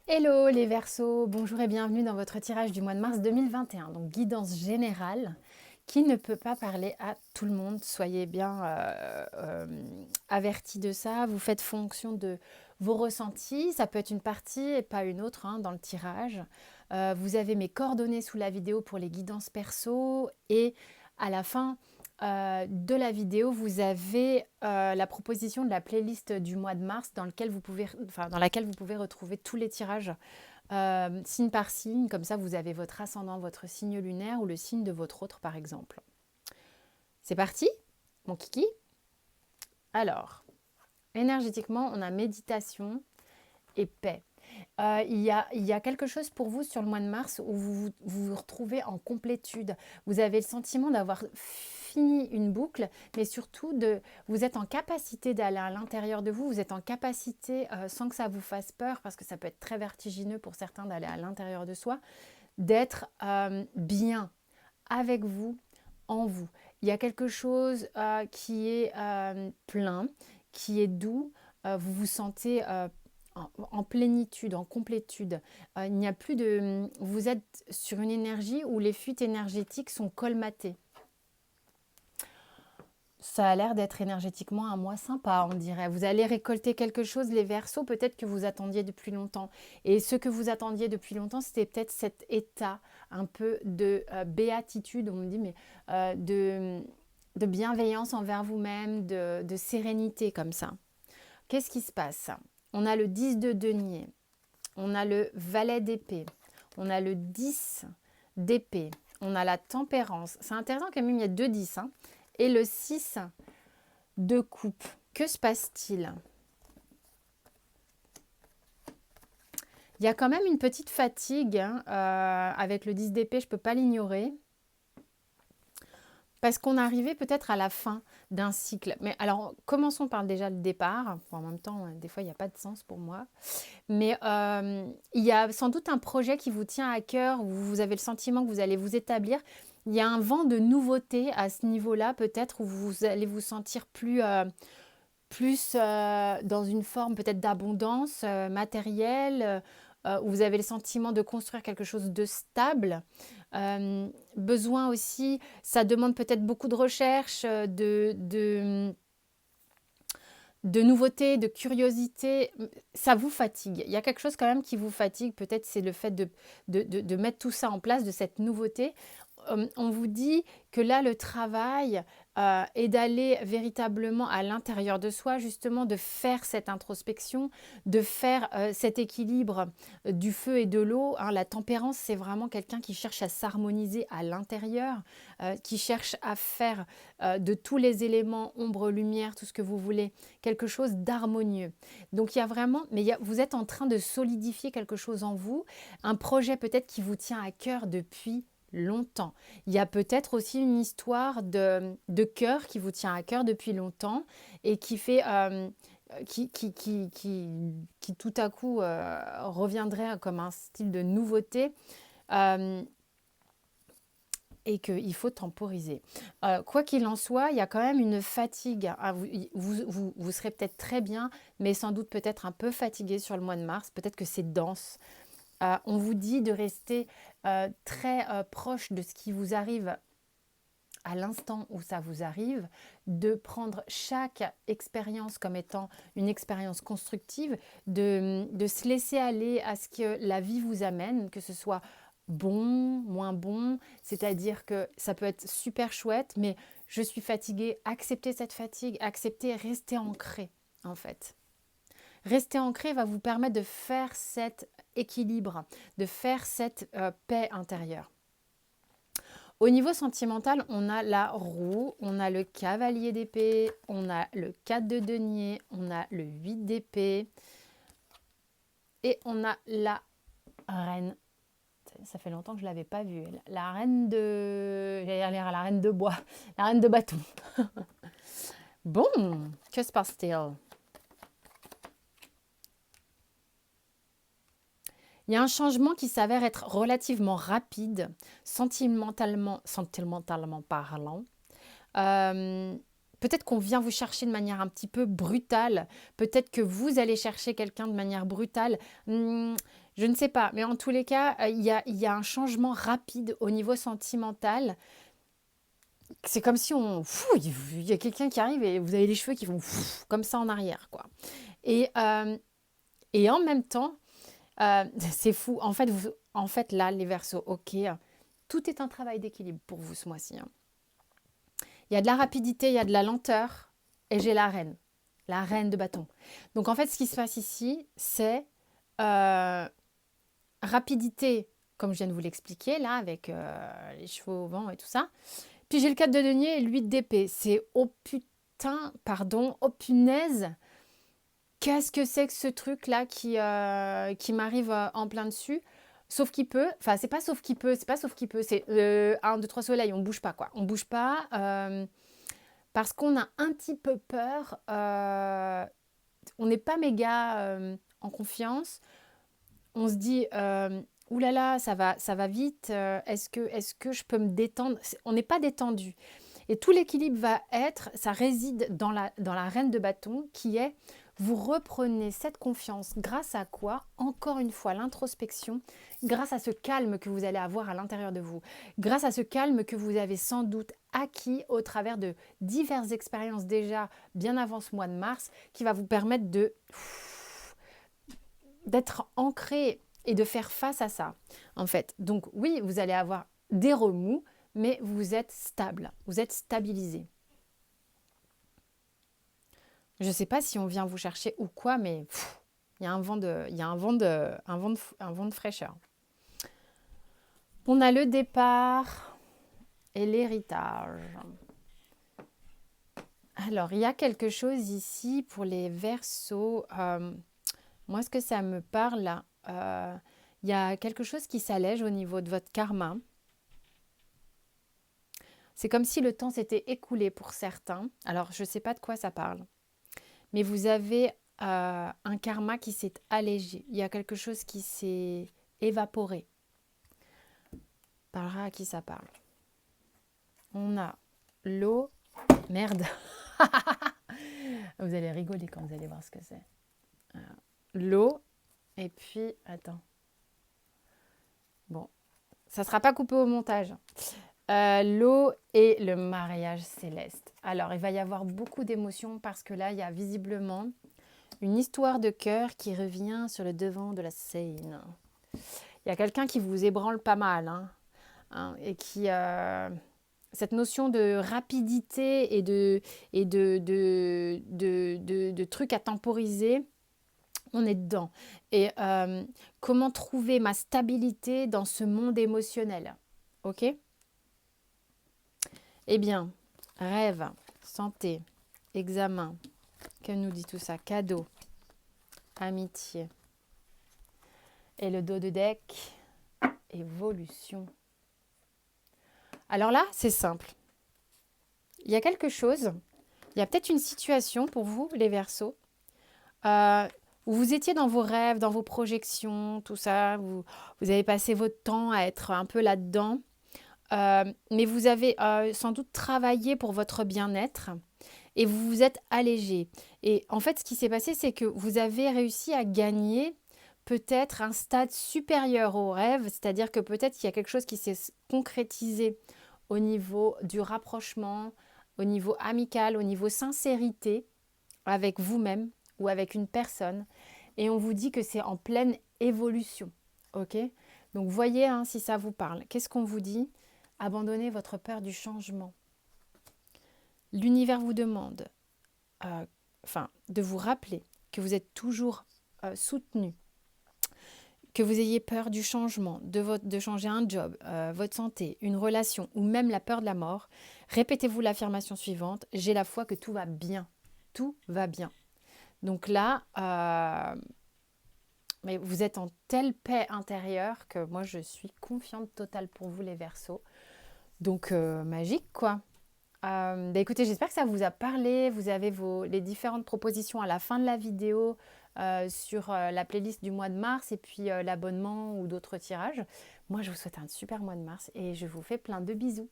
Hello les Verseaux, bonjour et bienvenue dans votre tirage du mois de mars 2021. Donc guidance générale qui ne peut pas parler à tout le monde. Soyez bien avertis de ça. Vous faites fonction de vos ressentis. Ça peut être une partie et pas une autre dans le tirage. Vous avez mes coordonnées sous la vidéo pour les guidances perso et à la fin de la vidéo, vous avez la proposition de la playlist du mois de mars dans laquelle vous pouvez retrouver tous les tirages signe par signe. Comme ça, vous avez votre ascendant, votre signe lunaire ou le signe de votre autre, par exemple. C'est parti, mon kiki. Alors, énergétiquement, on a méditation et paix. Il y a quelque chose pour vous sur le mois de mars où vous retrouvez en complétude. Vous avez le sentiment d'avoir fini une boucle, mais surtout vous êtes en capacité d'aller à l'intérieur de vous. Vous êtes en capacité, sans que ça vous fasse peur, parce que ça peut être très vertigineux pour certains d'aller à l'intérieur de soi, d'être bien avec vous, en vous. Il y a quelque chose qui est plein, qui est doux. Vous vous sentez en plénitude, en complétude. Il n'y a plus de... Vous êtes sur une énergie où les fuites énergétiques sont colmatées. Ça a l'air d'être énergétiquement un mois sympa, on dirait. Vous allez récolter quelque chose, les Verseaux, peut-être que vous attendiez depuis longtemps. Et ce que vous attendiez depuis longtemps, c'était peut-être cet état un peu de béatitude, on me dit, mais de bienveillance envers vous-même, de sérénité comme ça. Qu'est-ce qui se passe? On a le 10 de denier, on a le valet d'épée, on a le 10 d'épée, on a la tempérance. C'est intéressant quand même, il y a deux 10, et le 6 de coupe. Que se passe-t-il? Il y a quand même une petite fatigue avec le 10 d'épée, je ne peux pas l'ignorer. Parce qu'on arrivait peut-être à la fin d'un cycle. Mais alors, commençons par déjà le départ. En même temps, des fois, il n'y a pas de sens pour moi. Mais il y a sans doute un projet qui vous tient à cœur, où vous avez le sentiment que vous allez vous établir. Il y a un vent de nouveauté à ce niveau-là, peut-être, où vous allez vous sentir plus dans une forme peut-être d'abondance matérielle, où vous avez le sentiment de construire quelque chose de stable. Besoin aussi, ça demande peut-être beaucoup de recherche, de nouveautés, de curiosité. Ça vous fatigue. Il y a quelque chose quand même qui vous fatigue. Peut-être c'est le fait de mettre tout ça en place, de cette nouveauté. On vous dit que là, le travail est d'aller véritablement à l'intérieur de soi, justement, de faire cette introspection, de faire cet équilibre du feu et de l'eau. La tempérance, c'est vraiment quelqu'un qui cherche à s'harmoniser à l'intérieur, qui cherche à faire de tous les éléments, ombre, lumière, tout ce que vous voulez, quelque chose d'harmonieux. Donc il y a vraiment, vous êtes en train de solidifier quelque chose en vous, un projet peut-être qui vous tient à cœur depuis longtemps. Il y a peut-être aussi une histoire de cœur qui vous tient à cœur depuis longtemps et qui fait qui tout à coup reviendrait comme un style de nouveauté et qu'il faut temporiser. Quoi qu'il en soit, il y a quand même une fatigue. Vous serez peut-être très bien, mais sans doute peut-être un peu fatigué sur le mois de mars. Peut-être que c'est dense. On vous dit de rester très proche de ce qui vous arrive à l'instant où ça vous arrive, de prendre chaque expérience comme étant une expérience constructive, de se laisser aller à ce que la vie vous amène, que ce soit bon, moins bon, c'est-à-dire que ça peut être super chouette, mais je suis fatiguée, accepter cette fatigue, accepter, rester ancré en fait. Rester ancré va vous permettre de faire cet équilibre, de faire cette paix intérieure. Au niveau sentimental, on a la roue, on a le cavalier d'épée, on a le 4 de denier, on a le 8 d'épée et on a la reine. Ça fait longtemps que je ne l'avais pas vue. La reine de... J'allais aller à la reine de bois, la reine de bâton. Bon, que se passe-t-il? Il y a un changement qui s'avère être relativement rapide, sentimentalement parlant. Peut-être qu'on vient vous chercher de manière un petit peu brutale. Peut-être que vous allez chercher quelqu'un de manière brutale. Je ne sais pas, mais en tous les cas, il y a un changement rapide au niveau sentimental. C'est comme si il y a quelqu'un qui arrive et vous avez les cheveux qui vont comme ça en arrière, quoi. Et, euh, et en même temps, c'est fou. En fait, là, les Verseaux, ok, tout est un travail d'équilibre pour vous ce mois-ci, hein. Il y a de la rapidité, il y a de la lenteur, et j'ai la reine de bâton. Donc en fait, ce qui se passe ici, c'est euh, rapidité, comme je viens de vous l'expliquer, là, avec les cheveux au vent et tout ça. Puis j'ai le 4 de denier et le 8 d'épée. C'est oh putain, pardon, oh punaise, qu'est-ce que c'est que ce truc-là qui m'arrive en plein dessus? Sauf qu'il peut, enfin c'est pas sauf qu'il peut, c'est pas sauf qu'il peut, c'est 1, 2, 3 soleil, on bouge pas quoi. On bouge pas parce qu'on a un petit peu peur, on n'est pas méga en confiance. On se dit, ouh là là, ça va vite, est-ce que je peux me détendre? On n'est pas détendu. Et tout l'équilibre va être, ça réside dans la reine de bâton qui est, vous reprenez cette confiance grâce à quoi? Encore une fois, l'introspection, grâce à ce calme que vous allez avoir à l'intérieur de vous, grâce à ce calme que vous avez sans doute acquis au travers de diverses expériences déjà bien avant ce mois de mars, qui va vous permettre d'être ancré et de faire face à ça, en fait. Donc oui, vous allez avoir des remous, mais vous êtes stable, vous êtes stabilisé. Je ne sais pas si on vient vous chercher ou quoi, mais il y a un vent de fraîcheur. On a le départ et l'héritage. Alors, il y a quelque chose ici pour les Verseaux. Moi, ce que ça me parle, il y a quelque chose qui s'allège au niveau de votre karma. C'est comme si le temps s'était écoulé pour certains. Alors, je ne sais pas de quoi ça parle. Mais vous avez un karma qui s'est allégé. Il y a quelque chose qui s'est évaporé. Parlera à qui ça parle. On a l'eau. Merde. Vous allez rigoler quand vous allez voir ce que c'est. L'eau. Et puis, attends. Bon, ça ne sera pas coupé au montage. L'eau et le mariage céleste. Alors, il va y avoir beaucoup d'émotions parce que là, il y a visiblement une histoire de cœur qui revient sur le devant de la scène. Il y a quelqu'un qui vous ébranle pas mal, et qui cette notion de rapidité et de trucs à temporiser, on est dedans. Et comment trouver ma stabilité dans ce monde émotionnel, ok? Eh bien, rêve, santé, examen, que nous dit tout ça? Cadeau, amitié. Et le dos de deck, évolution. Alors là, c'est simple. Il y a quelque chose, il y a peut-être une situation pour vous, les Verseaux, où vous étiez dans vos rêves, dans vos projections, tout ça, vous avez passé votre temps à être un peu là-dedans, mais vous avez sans doute travaillé pour votre bien-être et vous vous êtes allégé. Et en fait, ce qui s'est passé, c'est que vous avez réussi à gagner peut-être un stade supérieur au rêve, c'est-à-dire que peut-être qu'il y a quelque chose qui s'est concrétisé au niveau du rapprochement, au niveau amical, au niveau sincérité avec vous-même ou avec une personne. Et on vous dit que c'est en pleine évolution. Ok? Donc voyez si ça vous parle. Qu'est-ce qu'on vous dit? Abandonnez votre peur du changement. L'univers vous demande de vous rappeler que vous êtes toujours soutenu, que vous ayez peur du changement, de changer un job, votre santé, une relation ou même la peur de la mort. Répétez-vous l'affirmation suivante: j'ai la foi que tout va bien. Tout va bien. Donc là, mais vous êtes en telle paix intérieure que moi je suis confiante totale pour vous, les Verseaux. Donc magique quoi. Écoutez, j'espère que ça vous a parlé. Vous avez les différentes propositions à la fin de la vidéo sur la playlist du mois de mars et puis l'abonnement ou d'autres tirages. Moi, je vous souhaite un super mois de mars et je vous fais plein de bisous.